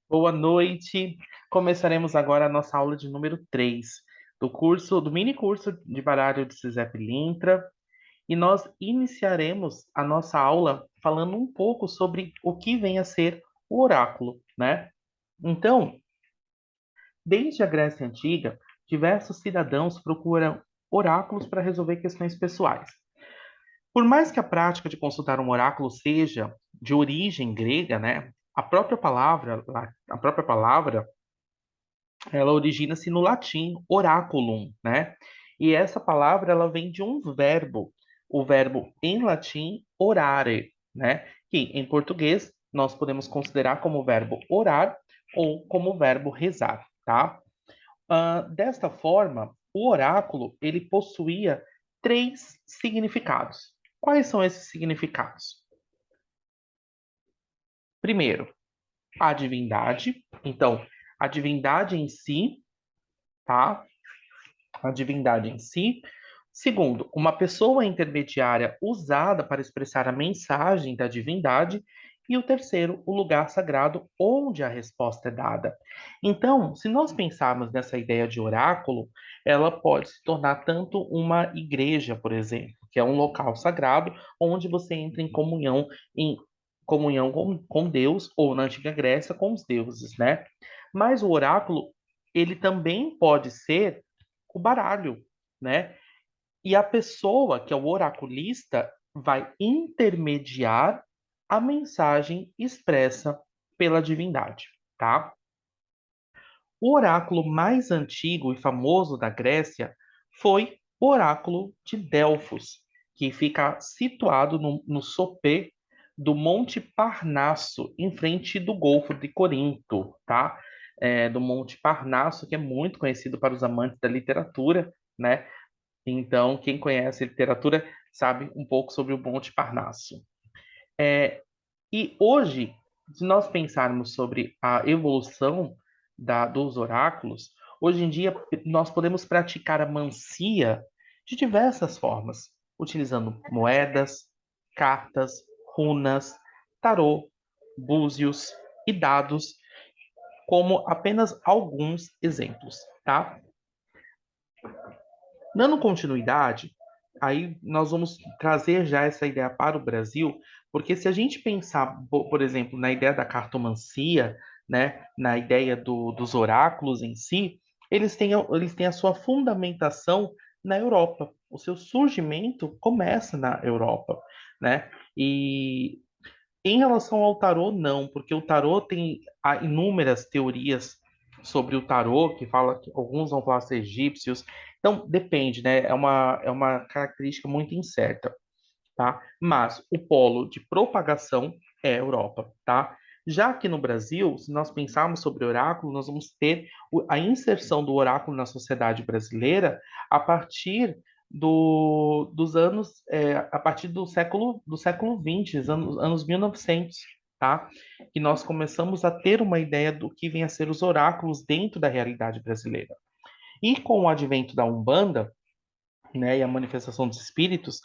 Boa noite. Começaremos agora a nossa aula de número 3 do mini curso de baralho de José Pilintra, e nós iniciaremos a nossa aula falando um pouco sobre o que vem a ser o oráculo, né? Então, desde a Grécia Antiga, diversos cidadãos procuram oráculos para resolver questões pessoais. Por mais que a prática de consultar um oráculo seja de origem grega, né? A própria palavra ela origina-se no latim oraculum, né? E essa palavra ela vem de um verbo, o verbo em latim orare, né? Que em português nós podemos considerar como verbo orar ou como verbo rezar, tá? Desta forma, o oráculo ele possuía três significados. Quais são esses significados? Primeiro, a divindade. Então, a divindade em si, tá? A divindade em si. Segundo, uma pessoa intermediária usada para expressar a mensagem da divindade. E o terceiro, o lugar sagrado onde a resposta é dada. Então, se nós pensarmos nessa ideia de oráculo, ela pode se tornar tanto uma igreja, por exemplo, que é um local sagrado onde você entra em comunhão com Deus, ou na antiga Grécia, com os deuses, né? Mas o oráculo, ele também pode ser o baralho, né? E a pessoa, que é o oraculista, vai intermediar a mensagem expressa pela divindade, tá? O oráculo mais antigo e famoso da Grécia foi o oráculo de Delfos, que fica situado no sopé do Monte Parnasso, em frente do Golfo de Corinto, tá? Do Monte Parnasso, que é muito conhecido para os amantes da literatura, né? Então, quem conhece literatura sabe um pouco sobre o Monte Parnasso. E hoje, se nós pensarmos sobre a evolução dos oráculos, hoje em dia nós podemos praticar a mancia de diversas formas, utilizando moedas, cartas, runas, tarô, búzios e dados, como apenas alguns exemplos, tá? Dando continuidade, aí nós vamos trazer já essa ideia para o Brasil, porque se a gente pensar, por exemplo, na ideia da cartomancia, né, na ideia dos oráculos em si, eles têm a sua fundamentação na Europa. O seu surgimento começa na Europa, né? E em relação ao tarô, não, porque o tarô tem inúmeras teorias sobre o tarô, que fala que alguns vão falar ser egípcios. Então, depende, né? É uma característica muito incerta, tá? Mas o polo de propagação é a Europa, tá? Já que no Brasil, se nós pensarmos sobre oráculo, nós vamos ter a inserção do oráculo na sociedade brasileira a partir dos anos, a partir do século XX, anos 1900, tá? Que nós começamos a ter uma ideia do que vem a ser os oráculos dentro da realidade brasileira. E com o advento da Umbanda, né, e a manifestação dos espíritos,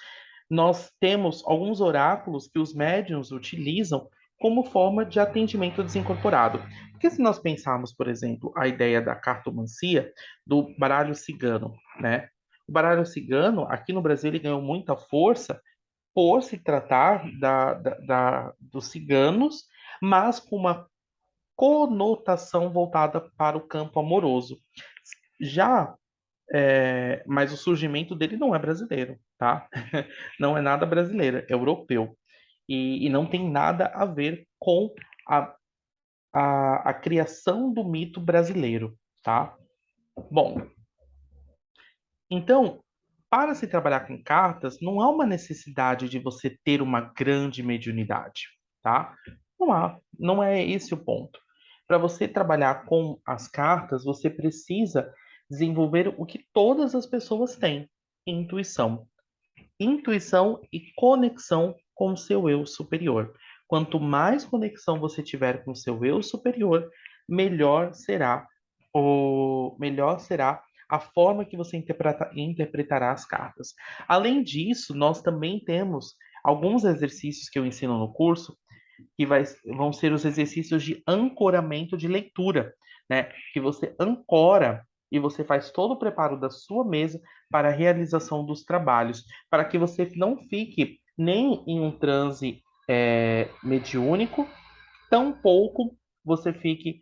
nós temos alguns oráculos que os médiuns utilizam como forma de atendimento desincorporado. Porque se nós pensarmos, por exemplo, a ideia da cartomancia, do baralho cigano, né? O baralho cigano, aqui no Brasil, ele ganhou muita força por se tratar dos ciganos, mas com uma conotação voltada para o campo amoroso. Já mas o surgimento dele não é brasileiro, tá? Não é nada brasileiro, é europeu. E não tem nada a ver com a, a criação do mito brasileiro, tá? Bom, então, para se trabalhar com cartas, não há uma necessidade de você ter uma grande mediunidade, tá? Não é esse o ponto. Para você trabalhar com as cartas, você precisa desenvolver o que todas as pessoas têm: intuição. Intuição e conexão com o seu eu superior. Quanto mais conexão você tiver com o seu eu superior, melhor será a forma que você interpretará as cartas. Além disso, nós também temos alguns exercícios que eu ensino no curso vão ser os exercícios de ancoramento de leitura, né? Que você ancora e você faz todo o preparo da sua mesa para a realização dos trabalhos, para que você não fique nem em um transe mediúnico, tampouco você fique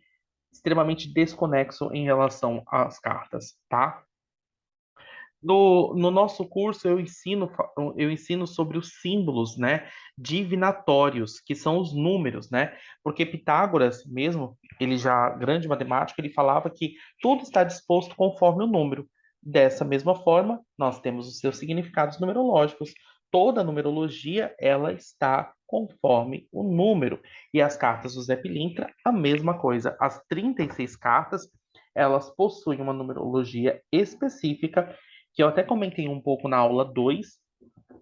extremamente desconexo em relação às cartas, tá? No nosso curso eu ensino sobre os símbolos, né, divinatórios, que são os números, né? Porque Pitágoras mesmo, ele já grande matemático, ele falava que tudo está disposto conforme o número. Dessa mesma forma, nós temos os seus significados numerológicos. Toda numerologia, ela está conforme o número. E as cartas do Zé Pilintra, a mesma coisa. As 36 cartas, elas possuem uma numerologia específica que eu até comentei um pouco na aula 2,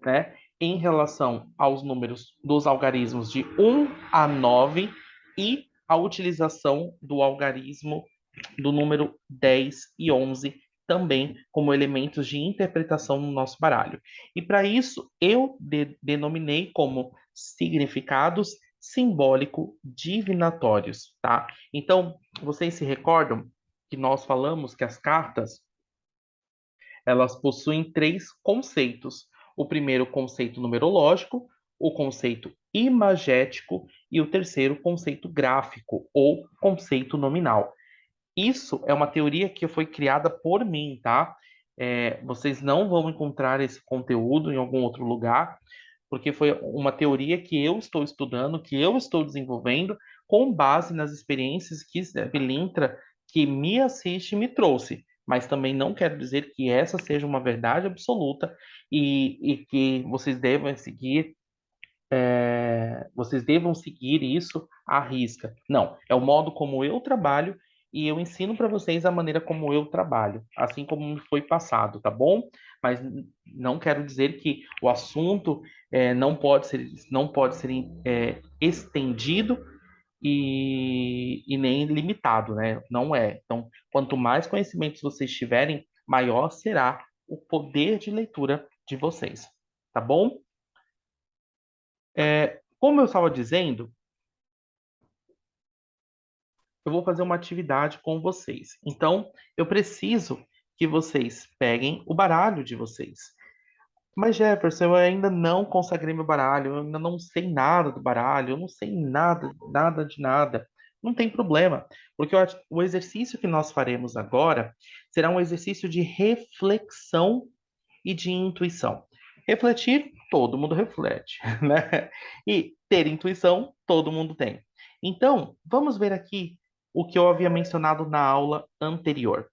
né, em relação aos números dos algarismos de 1 a 9 e a utilização do algarismo do número 10 e 11 também como elementos de interpretação no nosso baralho. E para isso eu denominei como significados simbólico divinatórios, tá? Então, vocês se recordam que nós falamos que as cartas elas possuem três conceitos. O primeiro conceito numerológico, o conceito imagético e o terceiro conceito gráfico ou conceito nominal. Isso é uma teoria que foi criada por mim, tá? Vocês não vão encontrar esse conteúdo em algum outro lugar, porque foi uma teoria que eu estou estudando, que eu estou desenvolvendo, com base nas experiências que Pilintra, que me assiste, me trouxe. Mas também não quero dizer que essa seja uma verdade absoluta e que vocês devam seguir isso à risca. Não, é o modo como eu trabalho e eu ensino para vocês a maneira como eu trabalho, assim como me foi passado, tá bom? Mas não quero dizer que o assunto não pode ser estendido e nem limitado, né? Não é. Então, quanto mais conhecimentos vocês tiverem, maior será o poder de leitura de vocês, tá bom? Como eu estava dizendo, eu vou fazer uma atividade com vocês. Então, eu preciso que vocês peguem o baralho de vocês. Mas, Jefferson, eu ainda não consagrei meu baralho, eu ainda não sei nada do baralho, eu não sei nada, nada de nada. Não tem problema, porque o exercício que nós faremos agora será um exercício de reflexão e de intuição. Refletir, todo mundo reflete, né? E ter intuição, todo mundo tem. Então, vamos ver aqui o que eu havia mencionado na aula anterior.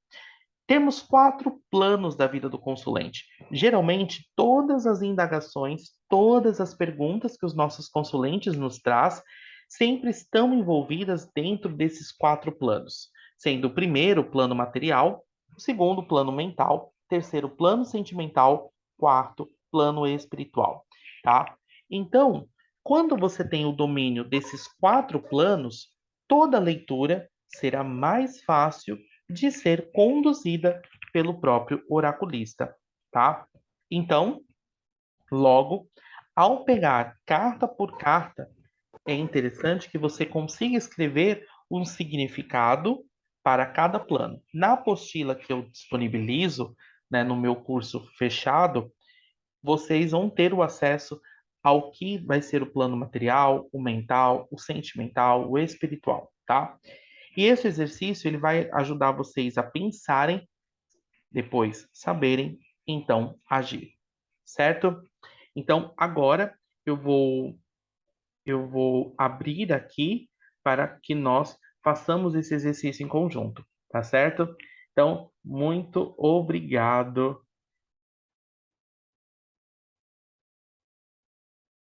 Temos 4 planos da vida do consulente. Geralmente, todas as indagações, todas as perguntas que os nossos consulentes nos traz, sempre estão envolvidas dentro desses 4 planos, sendo o primeiro o plano material, o segundo o plano mental, terceiro plano sentimental, quarto plano espiritual, tá? Então, quando você tem o domínio desses 4 planos, toda leitura será mais fácil de ser conduzida pelo próprio oraculista, tá? Então, logo, ao pegar carta por carta, é interessante que você consiga escrever um significado para cada plano. Na apostila que eu disponibilizo, né, no meu curso fechado, vocês vão ter o acesso ao que vai ser o plano material, o mental, o sentimental, o espiritual, tá? E esse exercício ele vai ajudar vocês a pensarem, depois saberem, então agir, certo? Então agora eu vou eu vou abrir aqui para que nós façamos esse exercício em conjunto, tá certo? Então, muito obrigado